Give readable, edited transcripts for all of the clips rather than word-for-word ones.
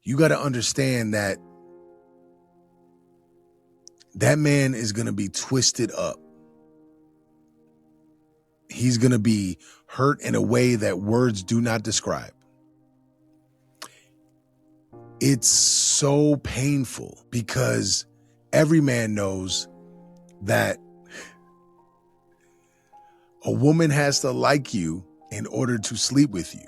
you got to understand that that man is going to be twisted up. He's going to be hurt in a way that words do not describe. It's so painful because every man knows that a woman has to like you in order to sleep with you.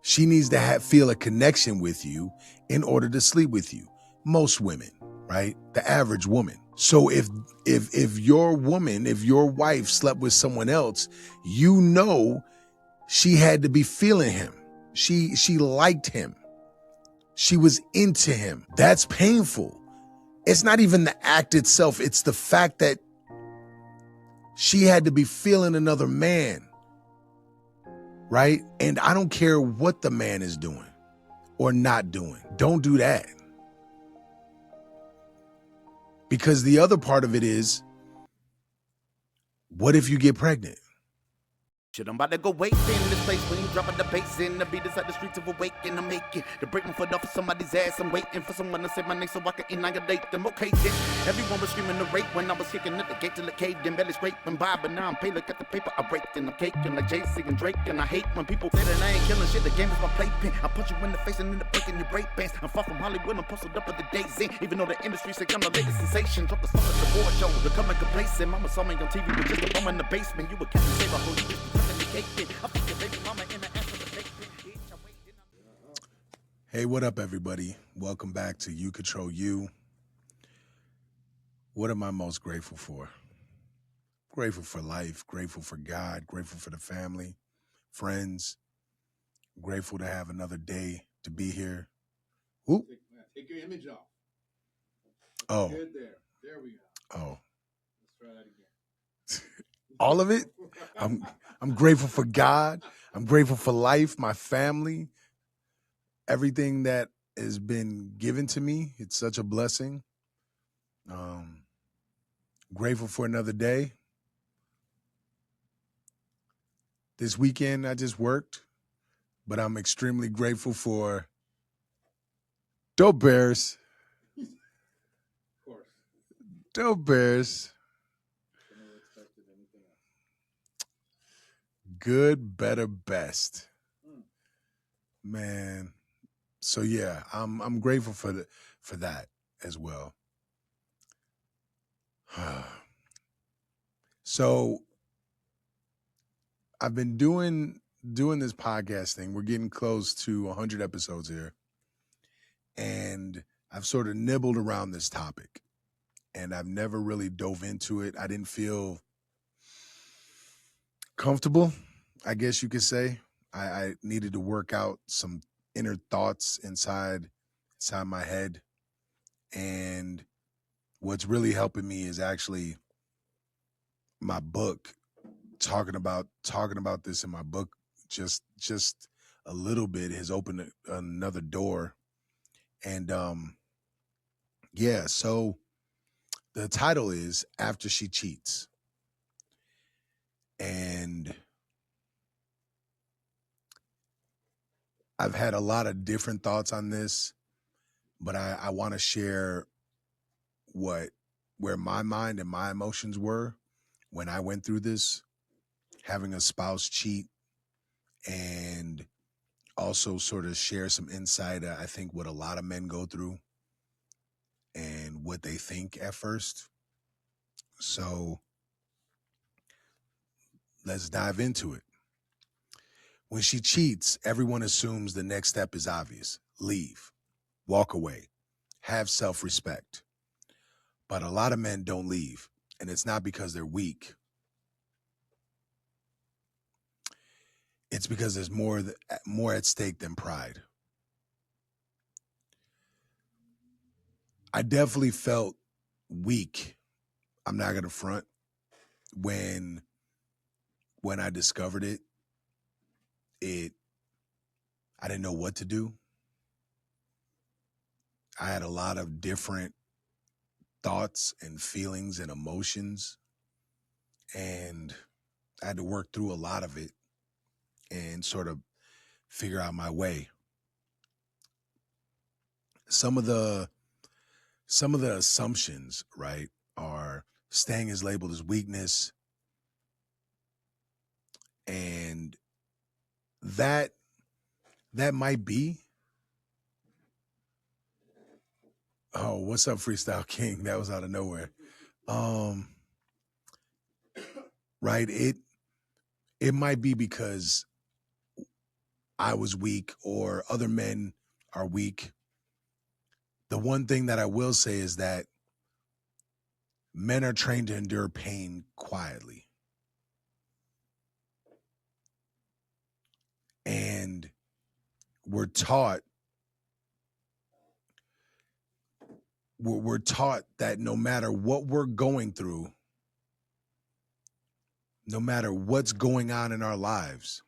She needs to feel a connection with you in order to sleep with you. Most women, right? The average woman. So if your woman, if your wife slept with someone else, you know she had to be feeling him. She liked him. She was into him. That's painful. It's not even the act itself. It's the fact that she had to be feeling another man, right? And I don't care what the man is doing or not doing. Don't do that. Because the other part of it is, what if you get pregnant? Shit, I'm about to go wait in this place when you dropping the bass in. The beat is at the streets of awaken. I'm making to break my foot off of somebody's ass. I'm waiting for someone to say my name so I can annihilate them. Okay, then everyone was screaming the rape when I was kicking at the gate till it caved in, belly scraping by. But now I'm paid. Look at the paper I break and I'm caking like Jay-Z and Drake. And I hate when people say that I ain't killing shit. The game is my playpen. I punch you in the face and end up breaking your break bands. I'm far from Hollywood. I'm posted up at the days in. Even though the industry say I'm the latest sensation. Drop the stuff at the board show. Becoming complacent. Mama saw me on TV with just a bum in the basement. You would catch me save a whole you. Hey, what up, everybody? Welcome back to You Control You. What am I most grateful for? Grateful for life, grateful for God, grateful for the family, friends, grateful to have another day to be here. Ooh. Take your image off. Oh. Good there. There we go. Oh. Let's try that again. All of it? I'm grateful for God. I'm grateful for life, my family, everything that has been given to me. It's such a blessing. Grateful for another day. This weekend I just worked, but I'm extremely grateful for Dope Bears. Of course. Dope Bears. Never expected anything else. Good, better, best. Man. So yeah, I'm grateful for that as well. So I've been doing this podcast thing. We're getting close to 100 episodes here. And I've sort of nibbled around this topic. And I've never really dove into it. I didn't feel comfortable, I guess you could say. I needed to work out some inner thoughts inside my head. And what's really helping me is actually my book, talking about this in my book just a little bit has opened another door. And yeah, so the title is After She Cheats. And I've had a lot of different thoughts on this, but I want to share where my mind and my emotions were when I went through this, having a spouse cheat, and also sort of share some insight, I think, what a lot of men go through and what they think at first. So let's dive into it. When she cheats, everyone assumes the next step is obvious. Leave, walk away, have self-respect. But a lot of men don't leave, and it's not because they're weak. It's because there's more at stake than pride. I definitely felt weak. I'm not gonna front. When I discovered it, I didn't know what to do. I had a lot of different thoughts and feelings and emotions, and I had to work through a lot of it and sort of figure out my way. some of the assumptions, right, are staying is labeled as weakness, and that might be. Oh, what's up, Freestyle King? That was out of nowhere. Right, it might be because I was weak or other men are weak. The one thing that I will say is that men are trained to endure pain quietly. And we're taught that no matter what we're going through, no matter what's going on in our lives,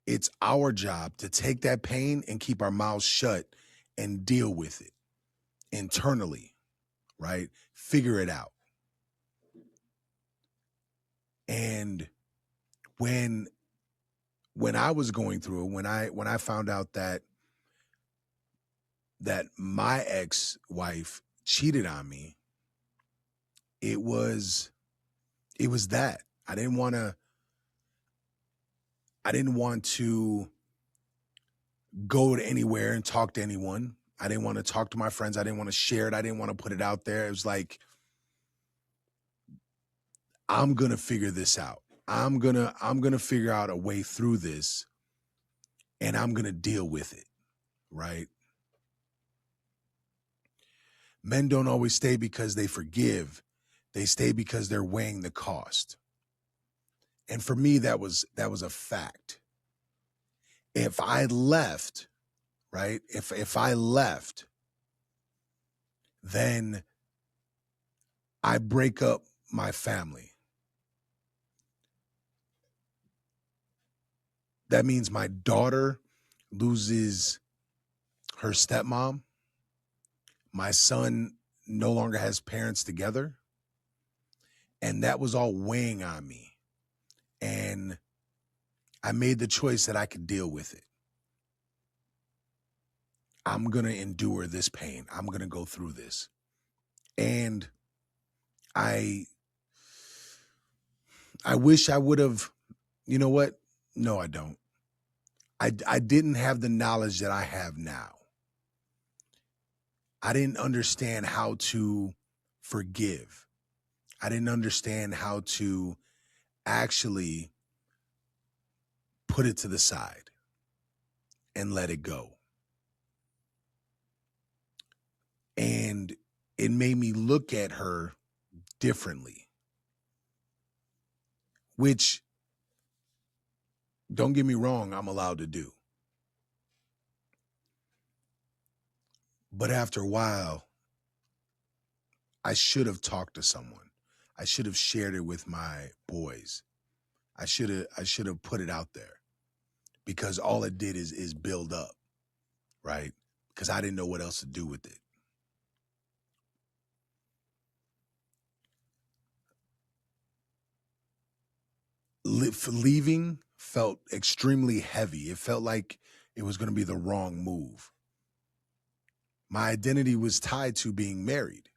it's our job to take that pain and keep our mouths shut and deal with it internally, right? Figure it out. And when I was going through it, when I found out that my ex-wife cheated on me, it was that. I didn't want to go to anywhere and talk to anyone. I didn't want to talk to my friends. I didn't want to share it. I didn't want to put it out there. It was like, I'm going to figure this out. I'm going to figure out a way through this, and I'm going to deal with it, right? Men don't always stay because they forgive. They stay because they're weighing the cost. And for me, that was a fact. If I left, right? If I left, then I break up my family. That means my daughter loses her stepmom. My son no longer has parents together. And that was all weighing on me. And I made the choice that I could deal with it. I'm going to endure this pain. I'm going to go through this. And I wish I would have, you know what? No, I don't. I didn't have the knowledge that I have now. I didn't understand how to forgive. I didn't understand how to actually put it to the side and let it go. And it made me look at her differently, which, don't get me wrong, I'm allowed to do. But after a while, I should have talked to someone. I should have shared it with my boys. I should have put it out there, because all it did is build up, right? Because I didn't know what else to do with it. Leaving felt extremely heavy. It felt like it was going to be the wrong move. My identity was tied to being married.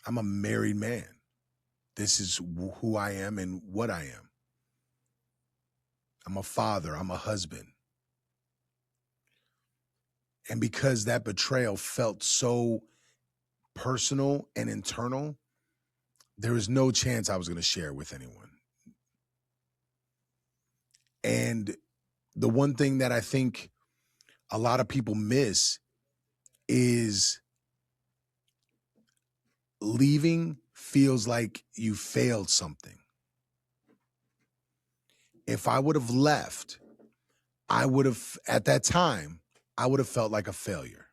I'm a married man. This is who I am and what I am. I'm a father. I'm a husband. And because that betrayal felt so personal and internal, there was no chance I was going to share it with anyone. And the one thing that I think a lot of people miss is leaving feels like you failed something. If I would have left, at that time, I would have felt like a failure.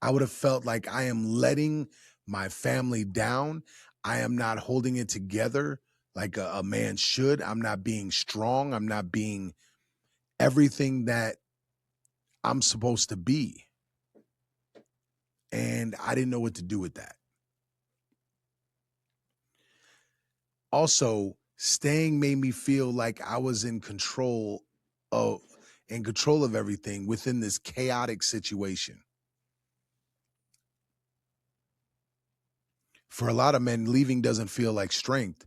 I would have felt like I am letting my family down. I am not holding it together like a man should. I'm not being strong. I'm not being everything that I'm supposed to be. And I didn't know what to do with that. Also, staying made me feel like I was in control of, in control of everything within this chaotic situation. For a lot of men, leaving doesn't feel like strength.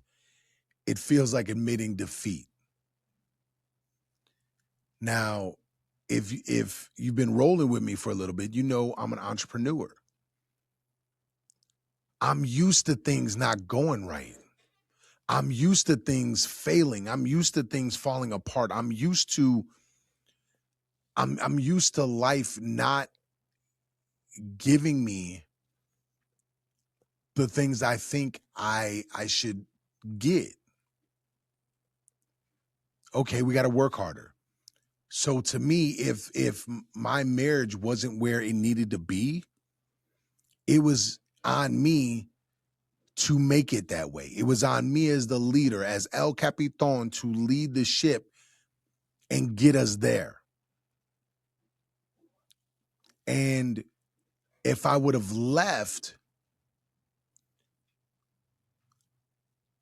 It feels like admitting defeat. Now, if you've been rolling with me for a little bit, you know I'm an entrepreneur. I'm used to things not going right. I'm used to things failing. I'm used to things falling apart. I'm used to life not giving me the things I think I should get. Okay, we got to work harder. So to me, if my marriage wasn't where it needed to be, it was on me to make it that way. It was on me as the leader, as El Capitan, to lead the ship and get us there. And if I would have left,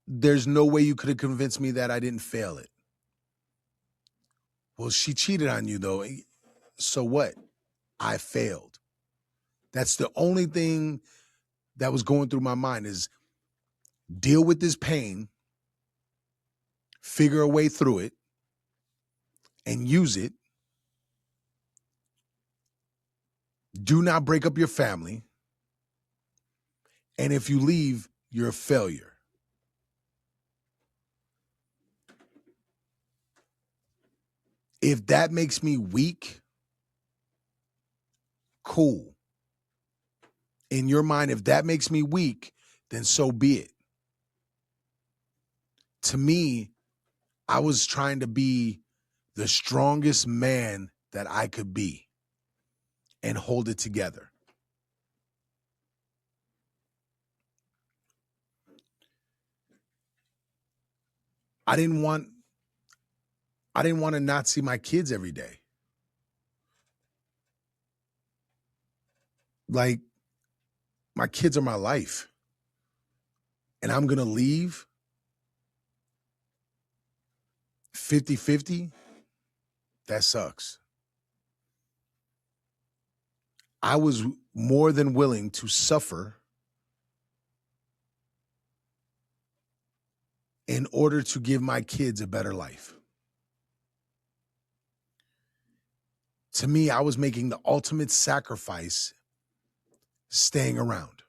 there's no way you could have convinced me that I didn't fail it. Well, she cheated on you though. So what? I failed. That's the only thing that was going through my mind, is deal with this pain, figure a way through it, and use it. Do not break up your family. And if you leave, you're a failure. If that makes me weak, cool. In your mind, if that makes me weak, then so be it. To me, I was trying to be the strongest man that I could be and hold it together. I didn't want to not see my kids every day. Like, my kids are my life. And I'm going to leave 50-50. That sucks. I was more than willing to suffer in order to give my kids a better life. To me, I was making the ultimate sacrifice staying around.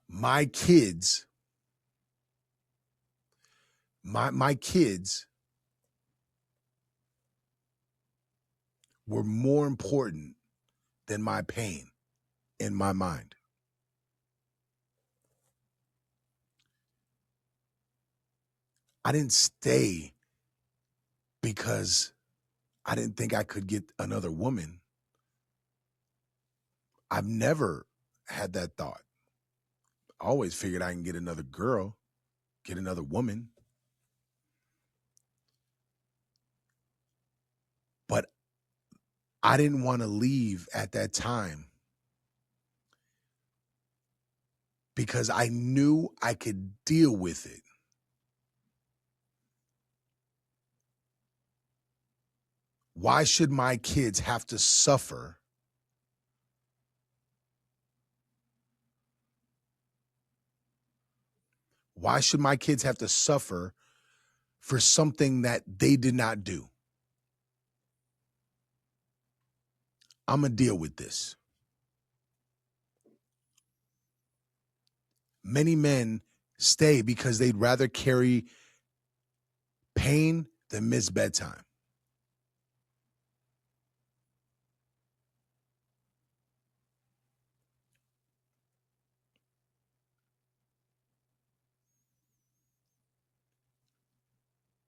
My kids, my kids were more important than my pain in my mind. I didn't stay because I didn't think I could get another woman. I've never had that thought. I always figured I can get another girl, get another woman. But I didn't want to leave at that time because I knew I could deal with it. Why should my kids have to suffer Why should my kids have to suffer for something that they did not do? I'm going to deal with this. Many men stay because they'd rather carry pain than miss bedtime.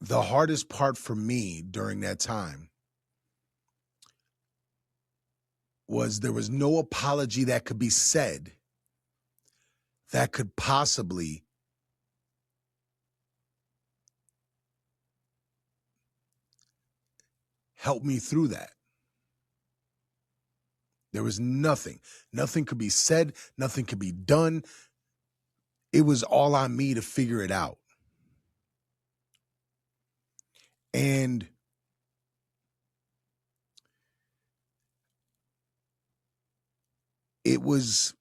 The hardest part for me during that time was there was no apology that could be said that could possibly help me through that. There was nothing. Nothing could be said. Nothing could be done. It was all on me to figure it out. And it was,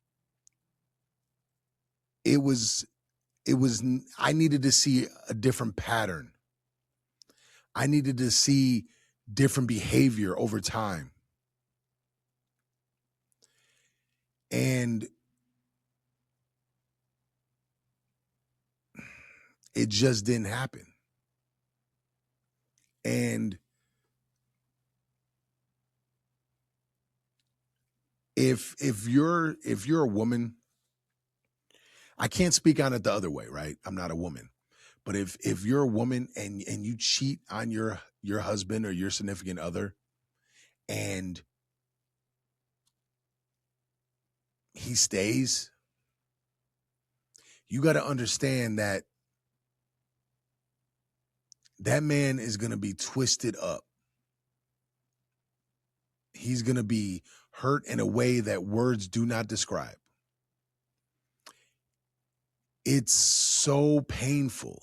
I needed to see a different pattern. I needed to see different behavior over time. And it just didn't happen. And if you're a woman, I can't speak on it the other way, right? I'm not a woman. But if you're a woman and you cheat on your husband or your significant other, and he stays, you got to understand that that man is going to be twisted up. He's going to be hurt in a way that words do not describe. It's so painful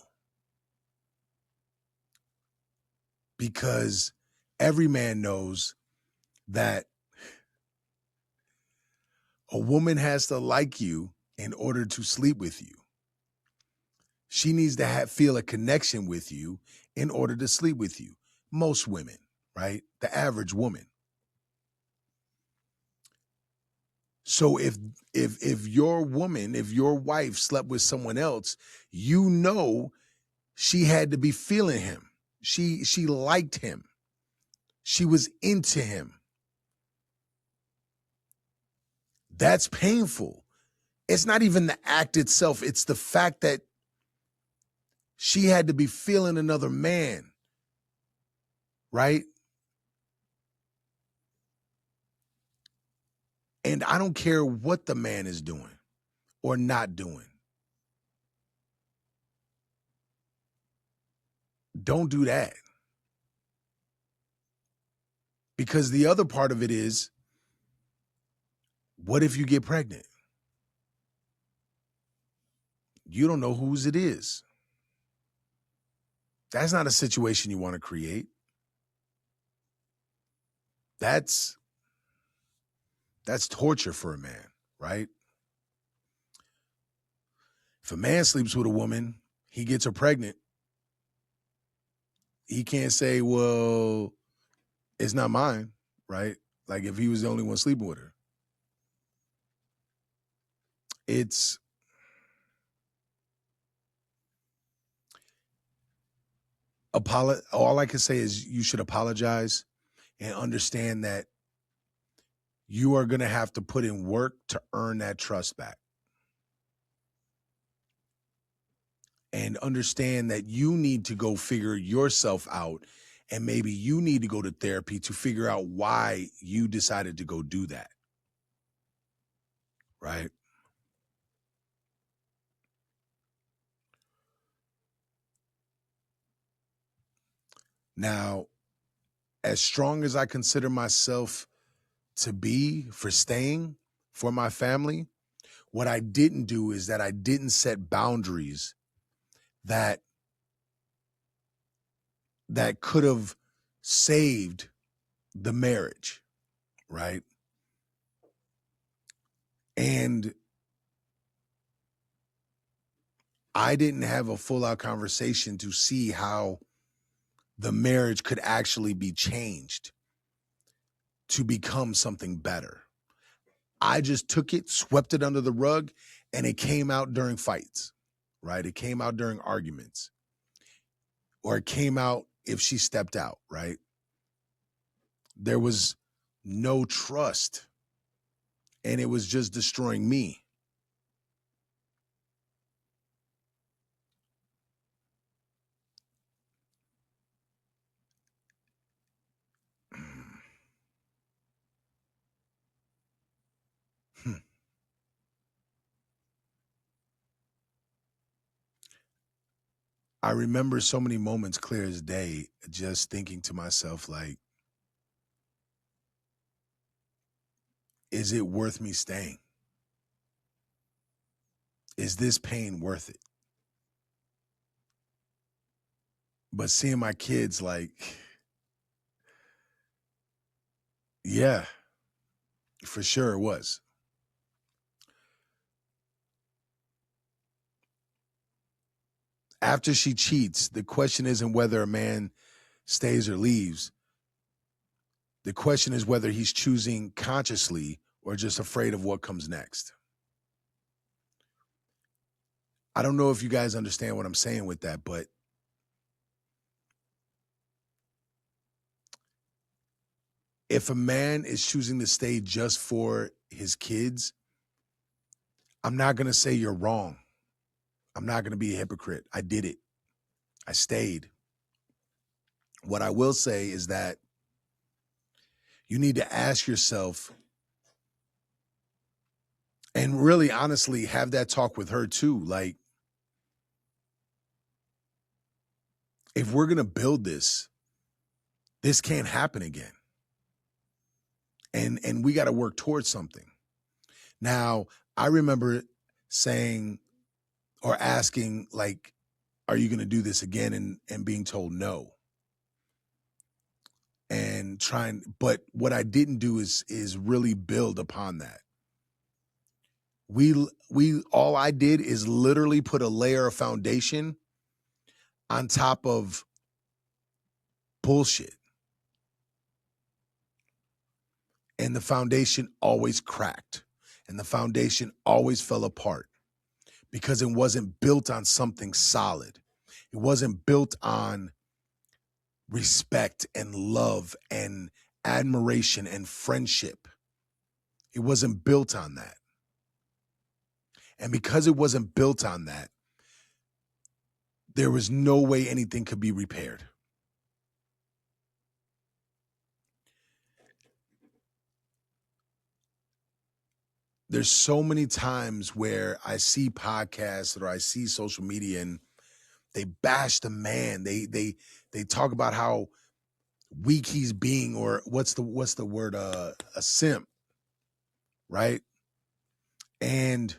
because every man knows that a woman has to like you in order to sleep with you. She needs to feel a connection with you in order to sleep with you. Most women, right? The average woman. So if your woman, if your wife slept with someone else, you know she had to be feeling him. She liked him. She was into him. That's painful. It's not even the act itself. It's the fact that she had to be feeling another man, right? And I don't care what the man is doing or not doing. Don't do that. Because the other part of it is, what if you get pregnant? You don't know whose it is. That's not a situation you want to create. That's torture for a man, right? If a man sleeps with a woman, he gets her pregnant, he can't say, well, it's not mine, right? Like if he was the only one sleeping with her. It's all I can say is you should apologize and understand that you are going to have to put in work to earn that trust back. And understand that you need to go figure yourself out, and maybe you need to go to therapy to figure out why you decided to go do that. Right? Now, as strong as I consider myself to be for staying for my family, what I didn't do is that I didn't set boundaries that could have saved the marriage, right? And I didn't have a full-out conversation to see how the marriage could actually be changed to become something better. I just took it, swept it under the rug, and it came out during fights, right? It came out during arguments, or it came out if she stepped out, right? There was no trust, and it was just destroying me. I remember so many moments clear as day, just thinking to myself, like, is it worth me staying? Is this pain worth it? But seeing my kids, like, yeah, for sure it was. After she cheats, the question isn't whether a man stays or leaves. The question is whether he's choosing consciously or just afraid of what comes next. I don't know if you guys understand what I'm saying with that, but if a man is choosing to stay just for his kids, I'm not going to say you're wrong. I'm not going to be a hypocrite. I did it. I stayed. What I will say is that you need to ask yourself, and really honestly have that talk with her too. Like, if we're going to build this can't happen again. And we got to work towards something. Now, I remember saying or asking, like, are you going to do this again? And being told no. And trying, but what I didn't do is really build upon that. All I did is literally put a layer of foundation on top of bullshit. And the foundation always cracked. And the foundation always fell apart because it wasn't built on something solid. It wasn't built on respect and love and admiration and friendship. It wasn't built on that. And because it wasn't built on that, there was no way anything could be repaired. There's so many times where I see podcasts or I see social media and they bash the man. They talk about how weak he's being, or what's the word? A simp, right? And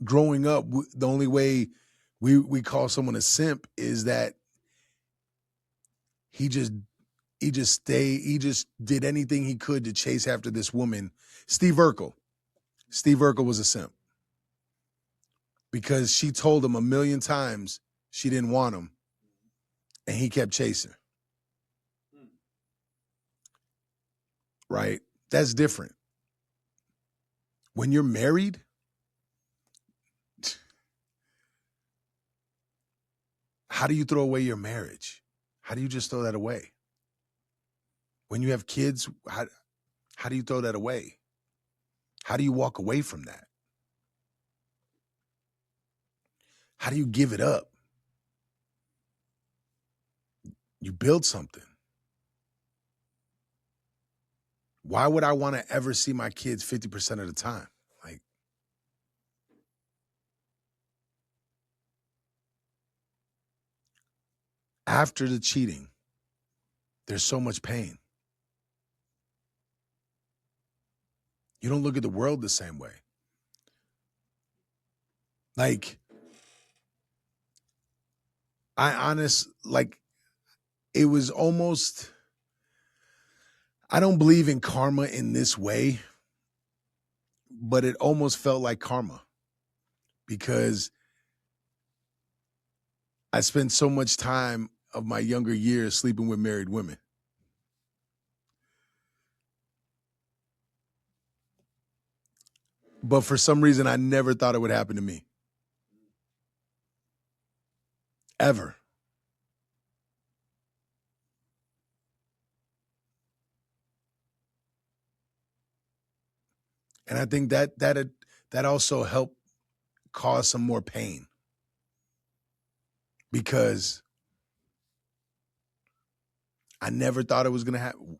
growing up, the only way we call someone a simp is that he just did anything he could to chase after this woman. Steve Urkel was a simp because she told him 1,000,000 times she didn't want him, and he kept chasing. Right? That's different. When you're married, how do you throw away your marriage? How do you just throw that away? When you have kids, how do you throw that away? How do you walk away from that? How do you give it up? You build something. Why would I want to ever see my kids 50% of the time? Like, after the cheating, there's so much pain. You don't look at the world the same way. Like, it was almost, I don't believe in karma in this way, but it almost felt like karma because I spent so much time of my younger years sleeping with married women. But for some reason, I never thought it would happen to me. Ever. And I think that also helped cause some more pain because I never thought it was going to happen.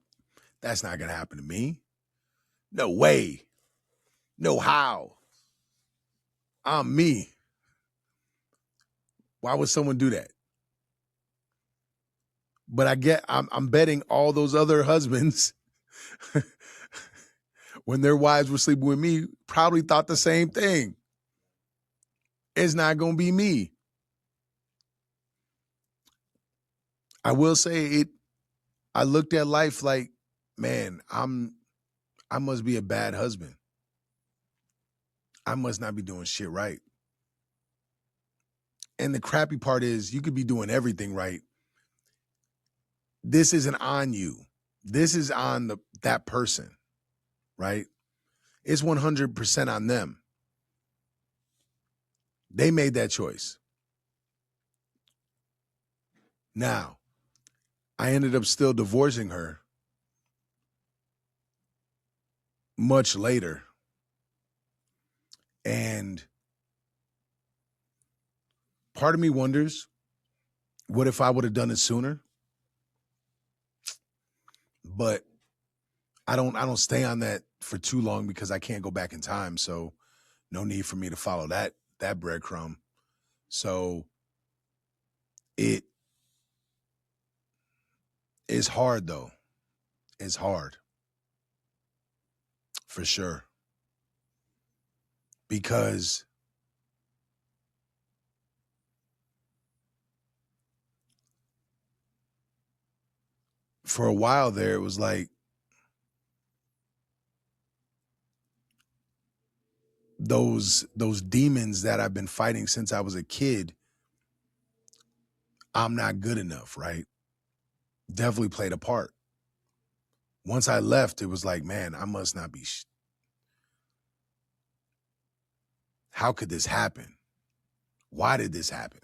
That's not going to happen to me. No way. No how. I'm me. Why would someone do that? But I'm betting all those other husbands when their wives were sleeping with me, probably thought the same thing. It's not going to be me. I will say I looked at life like, man, I must be a bad husband. I must not be doing shit right. And the crappy part is you could be doing everything right. This isn't on you. This is on that person, right? It's 100% on them. They made that choice. Now, I ended up still divorcing her much later. And part of me wonders, what if I would have done it sooner? But I don't stay on that for too long because I can't go back in time. So no need for me to follow that breadcrumb. So it is hard though. It's hard. For sure. Because for a while there, it was like those demons that I've been fighting since I was a kid, I'm not good enough, right? Definitely played a part. Once I left, it was like, man, I must not be. How could this happen? Why did this happen?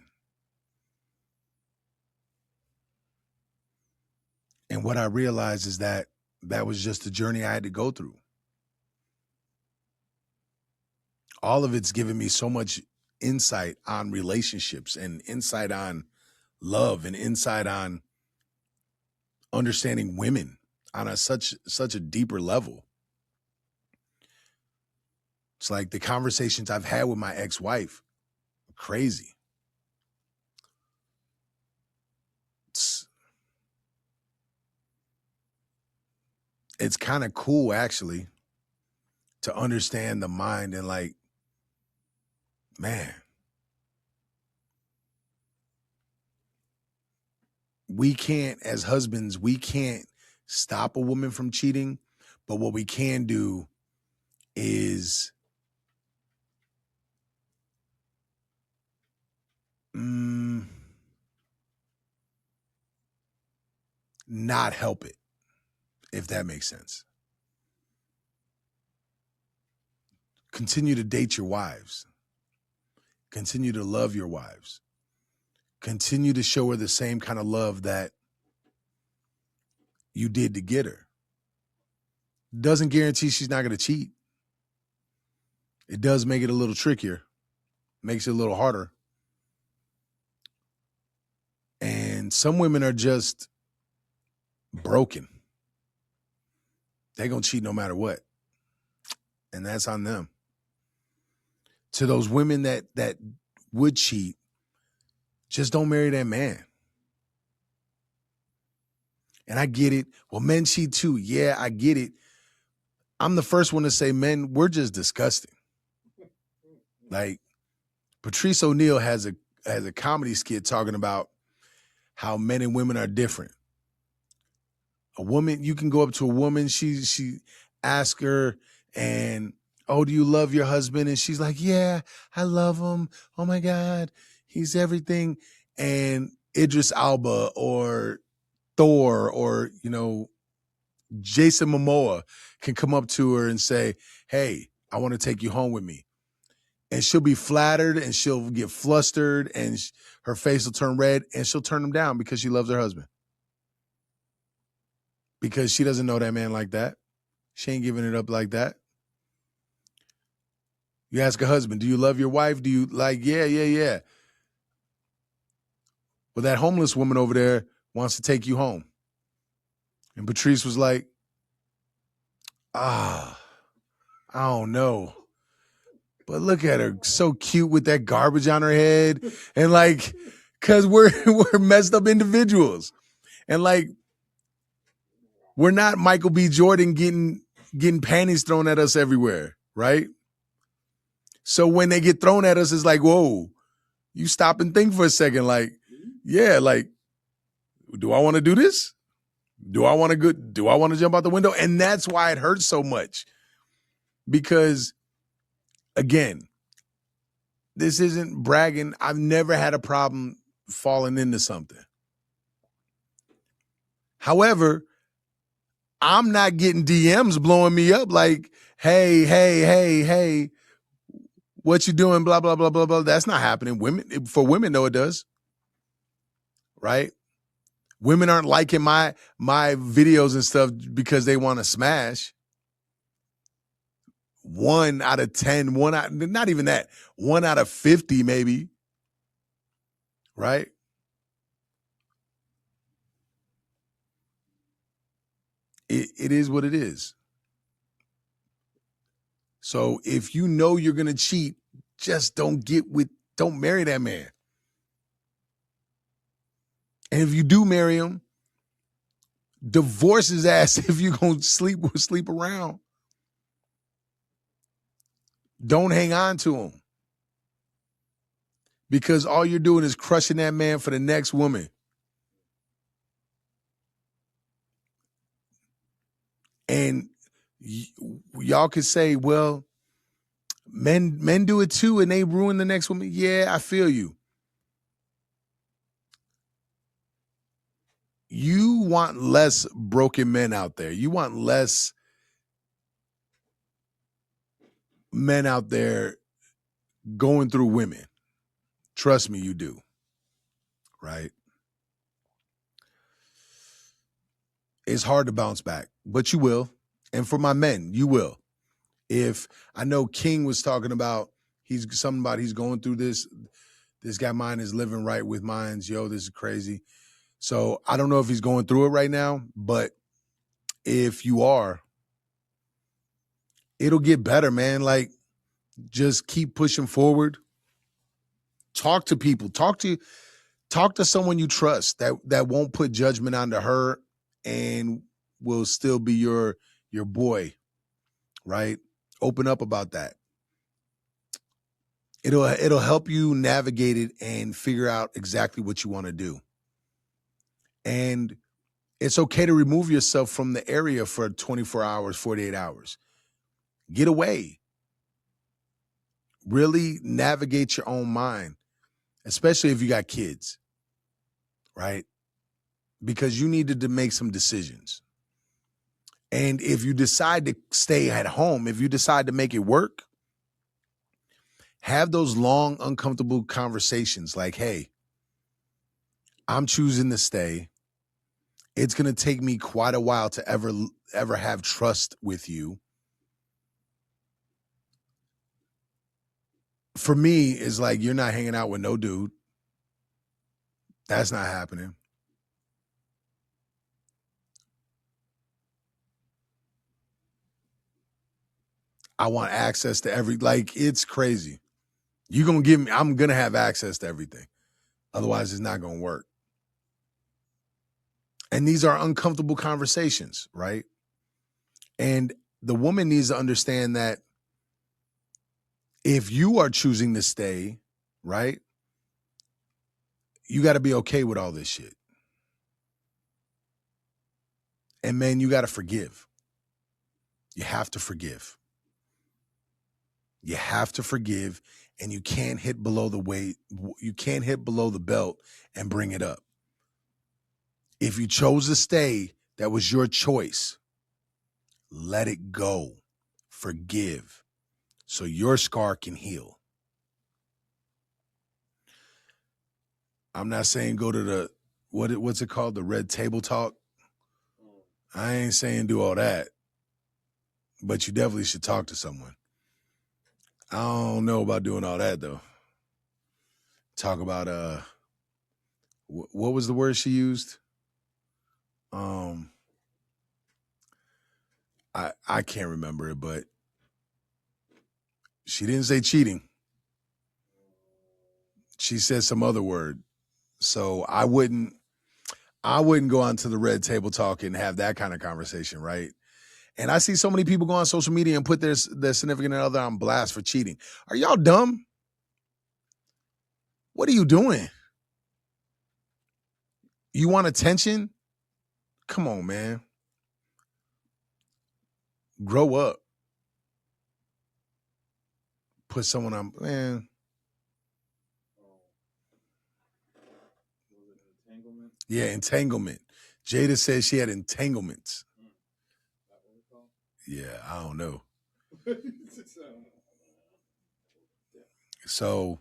And what I realized is that was just the journey I had to go through. All of it's given me so much insight on relationships and insight on love and insight on understanding women on such a deeper level. It's like the conversations I've had with my ex-wife, crazy. It's kind of cool actually to understand the mind and like, man, we can't, as husbands, we can't stop a woman from cheating, but what we can do is not help it, if that makes sense. Continue to date your wives. Continue to love your wives. Continue to show her the same kind of love that you did to get her. Doesn't guarantee she's not going to cheat. It does make it a little trickier. Makes it a little harder. And some women are just broken. They're going to cheat no matter what. And that's on them. To those women that would cheat, just don't marry that man. And I get it. Well, men cheat too. Yeah, I get it. I'm the first one to say, men, we're just disgusting. Like, Patrice O'Neal has a comedy skit talking about how men and women are different. A woman, you can go up to a woman, she ask her, and, oh, do you love your husband? And she's like, yeah, I love him. Oh my God, he's everything. And Idris Elba or Thor or, Jason Momoa can come up to her and say, hey, I want to take you home with me. And she'll be flattered and she'll get flustered and her face will turn red and she'll turn him down because she loves her husband. Because she doesn't know that man like that. She ain't giving it up like that. You ask a husband, do you love your wife? Do you yeah. Well, that homeless woman over there wants to take you home. And Patrice was like, I don't know. But look at her, so cute with that garbage on her head. And like, cause we're messed up individuals. And like, we're not Michael B. Jordan getting getting panties thrown at us everywhere, right? So when they get thrown at us, it's like, whoa, you stop and think for a second, like, yeah, like, do I want to do this? Do I want to jump out the window? And that's why it hurts so much. Because again, this isn't bragging. I've never had a problem falling into something. However, I'm not getting DMs blowing me up like, hey, what you doing? Blah, blah, blah, blah, blah. That's not happening. For women, though, it does. Right? Women aren't liking my videos and stuff because they want to smash. 1 out of 10, not even that, 1 out of 50 maybe, right? It is what it is. So if you know you're going to cheat, just don't marry that man. And if you do marry him, divorce his ass if you're going to sleep around. Don't hang on to him. Because all you're doing is crushing that man for the next woman. And y'all could say, well, men do it too and they ruin the next woman. Yeah, I feel you. You want less broken men out there. You want less men out there going through women. Trust me, you do. Right? It's hard to bounce back, but you will. And for my men, you will. If I know King was talking about, he's going through this. This guy mine is living right with mines. Yo, this is crazy. So I don't know if he's going through it right now, but if you are, it'll get better, man. Like, just keep pushing forward. Talk to people. Talk to someone you trust that won't put judgment onto her and will still be your boy, right? Open up about that. It'll help you navigate it and figure out exactly what you want to do. And it's okay to remove yourself from the area for 24 hours, 48 hours. Get away. Really navigate your own mind, especially if you got kids, right? Because you needed to make some decisions. And if you decide to stay at home, if you decide to make it work, have those long, uncomfortable conversations like, hey, I'm choosing to stay. It's going to take me quite a while to ever have trust with you. For me, it's like, you're not hanging out with no dude. That's not happening. I want access to it's crazy. You're going to give me, I'm going to have access to everything. Otherwise, it's not going to work. And these are uncomfortable conversations, right? And the woman needs to understand that if you are choosing to stay, right, you got to be okay with all this shit. And man, you got to forgive. You have to forgive. You have to forgive, and you can't hit below the weight. You can't hit below the belt and bring it up. If you chose to stay, that was your choice. Let it go. Forgive so your scar can heal. I'm not saying go to the, what's it called? The red table talk. I ain't saying do all that, but you definitely should talk to someone. I don't know about doing all that though. Talk about, what was the word she used? I can't remember it, but she didn't say cheating. She said some other word. So I wouldn't go onto the red table talk and have that kind of conversation, right? And I see so many people go on social media and put their significant other on blast for cheating. Are y'all dumb? What are you doing? You want attention? Come on, man. Grow up. Put someone on, man. Was it entanglement? Yeah, entanglement. Jada says she had entanglements. Is that what we call Yeah, I don't know. it? So,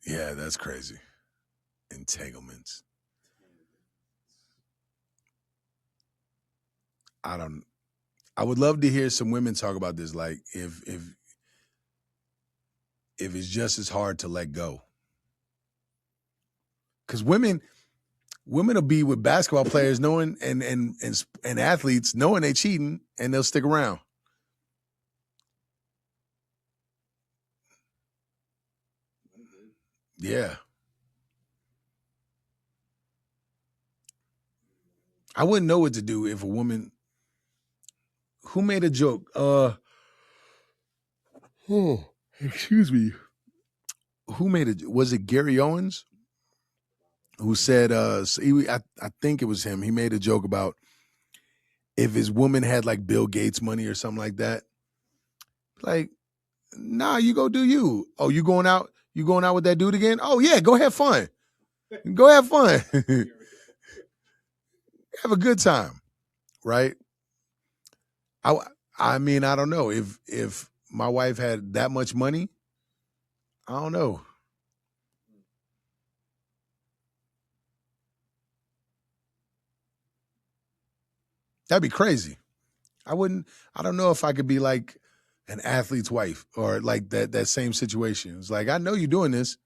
yeah, that's crazy. Entanglements. I would love to hear some women talk about this. Like if it's just as hard to let go. Because women will be with basketball players knowing and athletes knowing they cheating and they'll stick around. Yeah. I wouldn't know what to do if a woman who made a joke. Excuse me. Who made it? Was it Gary Owens? Who said, I think it was him. He made a joke about if his woman had like Bill Gates money or something like that. Like, nah, you go do you. Oh, you going out with that dude again? Oh yeah, go have fun. Go have fun. Have a good time. Right? I mean, I don't know. If my wife had that much money, I don't know. That'd be crazy. I don't know if I could be like an athlete's wife or like that same situation. It's like, I know you're doing this.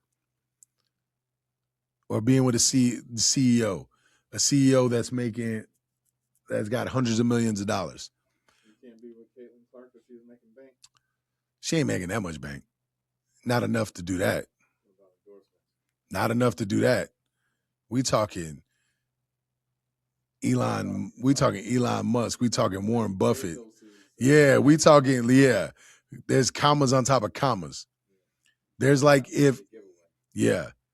Or being with CEO, a CEO that's got hundreds of millions of dollars. You can't be with Caitlin Clark if she's making bank. She ain't making that much bank. Not enough to do that. What about endorsements? Not enough to do that. We talking Elon Musk. We talking Warren Buffett. Yeah, we talking, yeah. There's commas on top of commas. There's like yeah.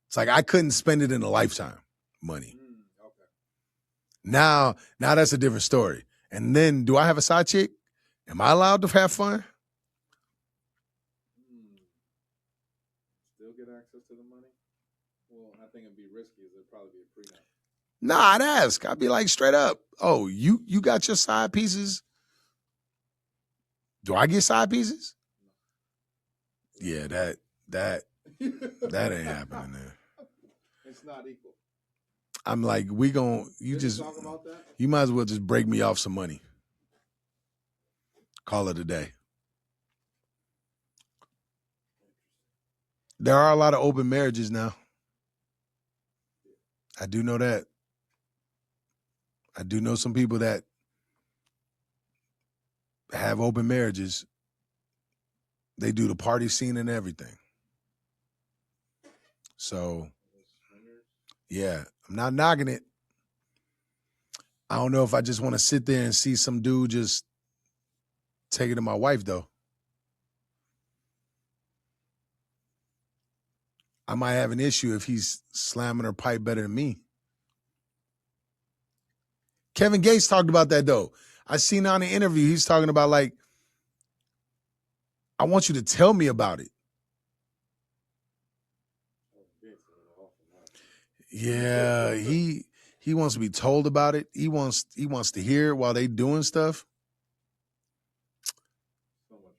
It's like I couldn't spend it in a lifetime money. Okay. Now that's a different story. And then do I have a side chick? Am I allowed to have fun? Still get access to the money? Well, I think it'd be risky. It'd probably be a prenup. Nah, I'd ask. I'd be like straight up. Oh, you got your side pieces? Do I get side pieces? Yeah, that ain't happening there. It's not equal. I'm like, you talk about that? You might as well just break me off some money. Call it a day. There are a lot of open marriages now. I do know that. I do know some people that have open marriages. They do the party scene and everything. So, yeah, I'm not knocking it. I don't know if I just want to sit there and see some dude just take it to my wife, though. I might have an issue if he's slamming her pipe better than me. Kevin Gates talked about that, though. I seen on the interview, he's talking about, like, I want you to tell me about it. Yeah, he wants to be told about it. He wants to hear it while they doing stuff. So much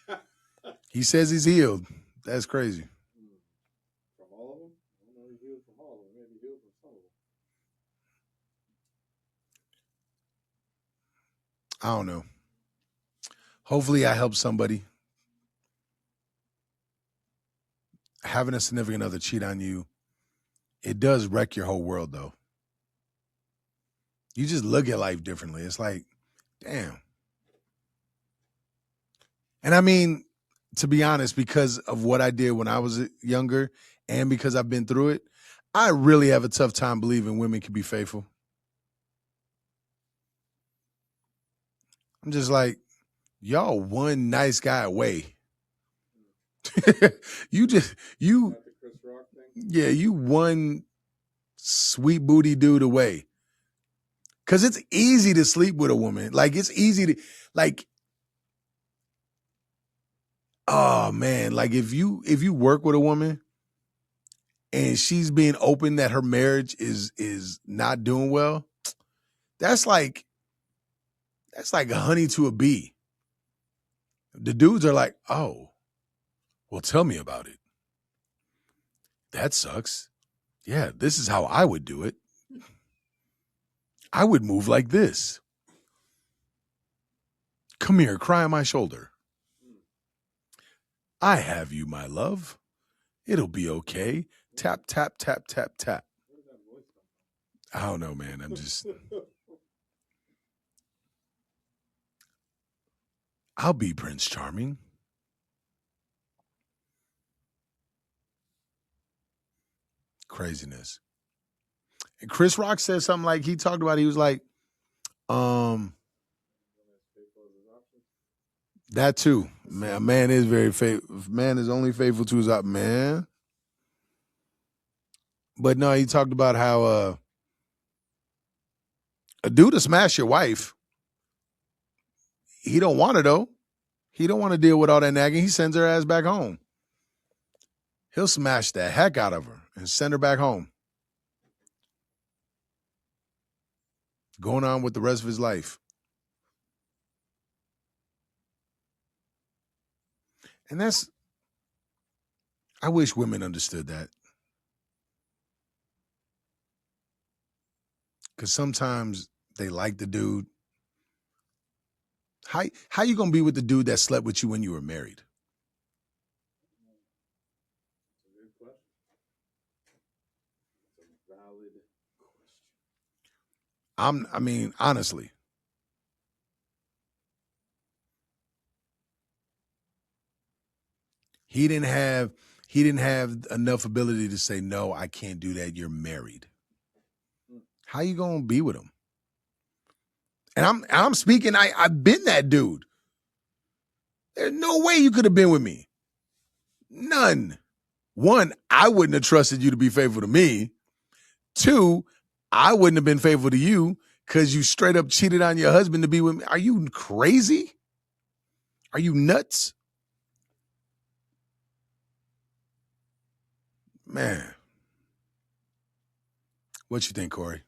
trauma. He says he's healed. That's crazy. From all of them? I don't know if he healed from all of them. Maybe he healed from some of them. I don't know. Hopefully I help somebody. Having a significant other cheat on you, it does wreck your whole world, though. You just look at life differently. It's like, damn. And I mean, to be honest, because of what I did when I was younger and because I've been through it, I really have a tough time believing women can be faithful. I'm just like, y'all one nice guy away. you Is that the Chris Rock thing? yeah, you one sweet booty dude away. Cause it's easy to sleep with a woman. Like it's easy to like, oh man, like if you work with a woman and she's being open that her marriage is not doing well, that's like a honey to a bee. The dudes are like, oh, well, tell me about it. That sucks. Yeah, this is how I would do it. I would move like this. Come here, cry on my shoulder. I have you, my love. It'll be okay. Tap, tap, tap, tap, tap. Where did that voice come from? I don't know, man. I'm just, I'll be Prince Charming. Craziness. And Chris Rock said something like, he talked about, he was like, that too. Man is very faithful. Man is only faithful to his man. But no, he talked about how a dude to smash your wife. He don't want it though. He don't want to deal with all that nagging. He sends her ass back home. He'll smash the heck out of her and send her back home. Going on with the rest of his life. And I wish women understood that. Because sometimes they like the dude. How you gonna be with the dude that slept with you when you were married? That's a good question. It's a valid question. I mean, honestly. He didn't have enough ability to say, no, I can't do that. You're married. How you gonna be with him? And I'm speaking, I've been that dude. There's no way you could have been with me. None. One, I wouldn't have trusted you to be faithful to me. Two, I wouldn't have been faithful to you because you straight up cheated on your husband to be with me. Are you crazy? Are you nuts? Man. What you think, Corey?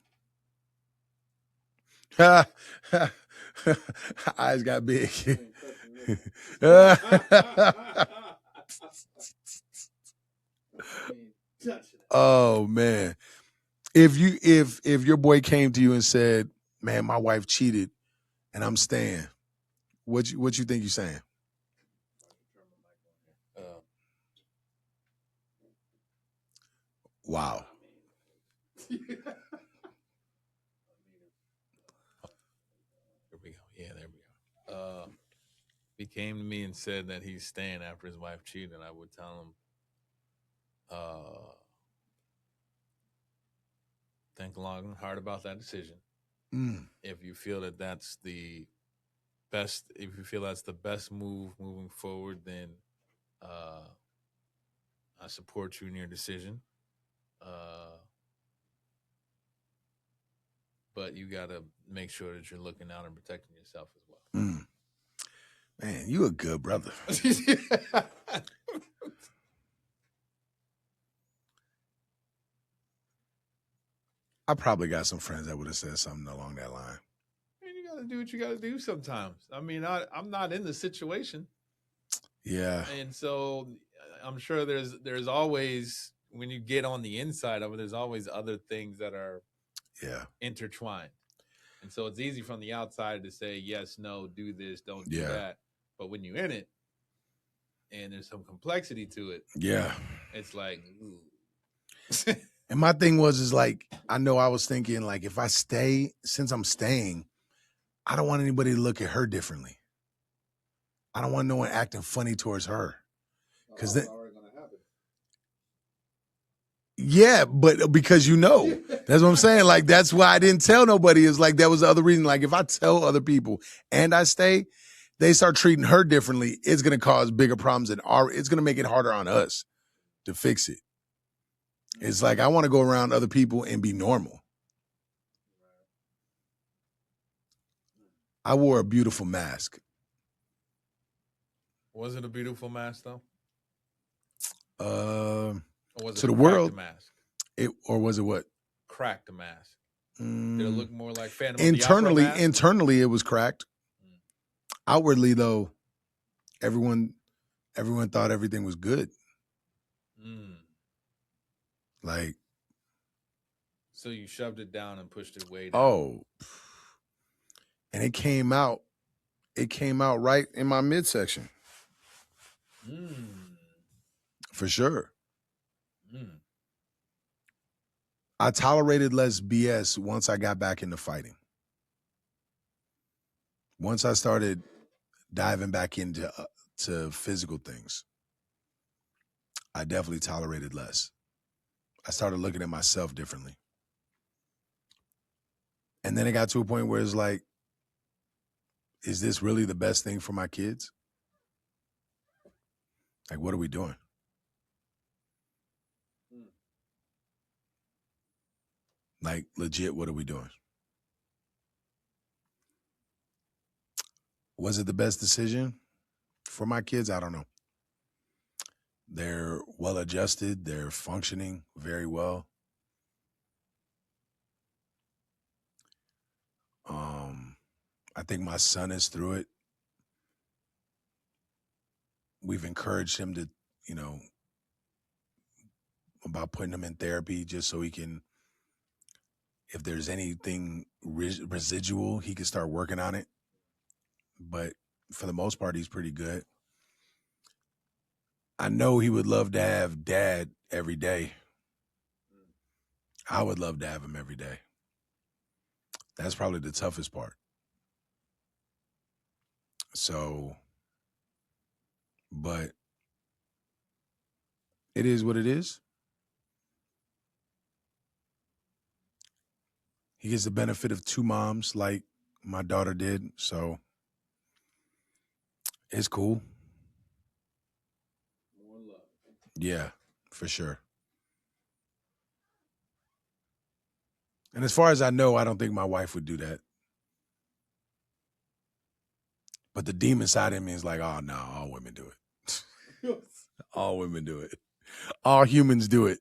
Eyes got big. Oh man. If your boy came to you and said, man, my wife cheated and I'm staying, what you think you're saying? Wow. There we go. Yeah, there we go. If he came to me and said that he's staying after his wife cheated, I would tell him, think long and hard about that decision. If you feel that that's the best, if you feel that's the best move moving forward, then I support you in your decision. But you got to make sure that you're looking out and protecting yourself as well. Man, you a good brother. I probably got some friends that would have said something along that line. Man, you got to do what you got to do sometimes. I mean, I'm not in the situation. Yeah. And so I'm sure there's always, when you get on the inside of it, there's always other things that are intertwined. And so it's easy from the outside to say, yes, no, do this, don't do that. But when you're in it and there's some complexity to it, it's like, ooh. And my thing is like, I know I was thinking like, if I stay, since I'm staying, I don't want anybody to look at her differently. I don't want no one acting funny towards her. Because then, Yeah, but because that's what I'm saying. Like, that's why I didn't tell nobody. Is like, that was the other reason. Like, if I tell other people and I stay, they start treating her differently. It's going to cause bigger problems it's going to make it harder on us to fix it. It's like, I want to go around other people and be normal. I wore a beautiful mask. Was it a beautiful mask though? Or was it to the world mask? Or was it what? Cracked the mask. Did it look more like Phantom internally? of the Opera mask? Internally, it was cracked. Outwardly, though, everyone thought everything was good. Like, so you shoved it down and pushed it way down. Oh, and it came out right in my midsection. For sure. I tolerated less BS once I got back into fighting. Once I started diving back into to physical things, I definitely tolerated less. I started looking at myself differently. And then it got to a point where it's like, is this really the best thing for my kids? Like, what are we doing? Like, legit, what are we doing? Was it the best decision for my kids? I don't know. They're well adjusted. They're functioning very well. I think my son is through it. We've encouraged him to, about putting him in therapy just so he can, if there's anything residual, he can start working on it. But for the most part, he's pretty good. I know he would love to have dad every day. I would love to have him every day. That's probably the toughest part. So, but it is what it is. He gets the benefit of two moms like my daughter did. So it's cool. More love. Yeah, for sure. And as far as I know, I don't think my wife would do that. But the demon side of me is like, oh, no, all women do it. All women do it. All humans do it.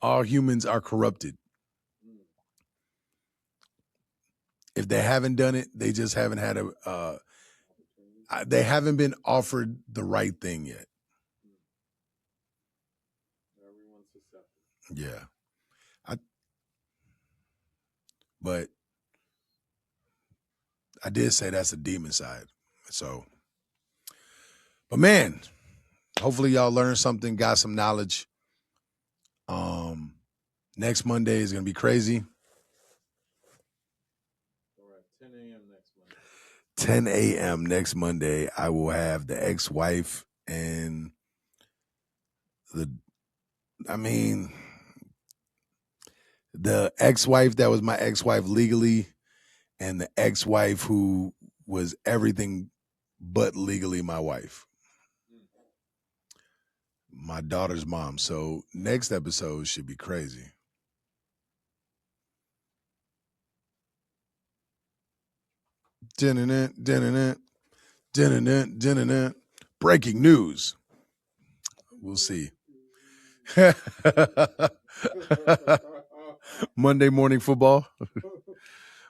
All humans are corrupted. If they haven't done it, they just haven't had they haven't been offered the right thing yet. Everyone's susceptible. Yeah. But I did say that's a demon side. So, but man, hopefully y'all learned something, got some knowledge. Next Monday is going to be crazy. All right, 10 a.m. next Monday. 10 a.m. next Monday, I will have the ex-wife and the ex-wife that was my ex-wife legally and the ex-wife who was everything but legally my wife. My daughter's mom. So next episode should be crazy. Breaking news. We'll see. Monday morning football.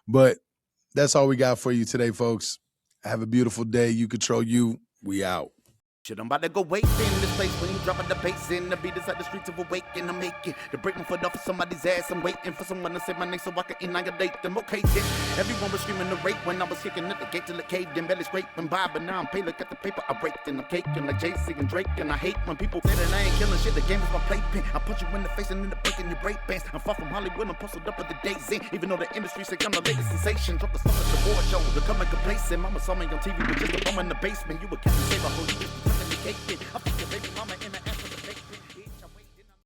But that's all we got for you today, folks. Have a beautiful day. You control you. We out. Shit, I'm about to go wait in this place when you dropping the bass in. The beat inside the streets of awaken. I'm making to break my foot off of somebody's ass. I'm waiting for someone to say my name so I can annihilate them. Okay, shit. Everyone was screaming the rape when I was kicking at the gate till it caved in. Belly scraping by, but now I'm paid. Look at the paper I raked and I'm caking like Jay-Z and Drake. And I hate when people say that I ain't killing shit. The game is my playpen. I punch you in the face and end up breaking your break bands. I'm far from Hollywood. I'm posted up at the days in. Even though the industry say I'm the latest sensation. Drop the song at the board show. Becoming complacent. Mama saw me on TV with just a bum in the basement. You would catch me save a whole you. I think your baby mama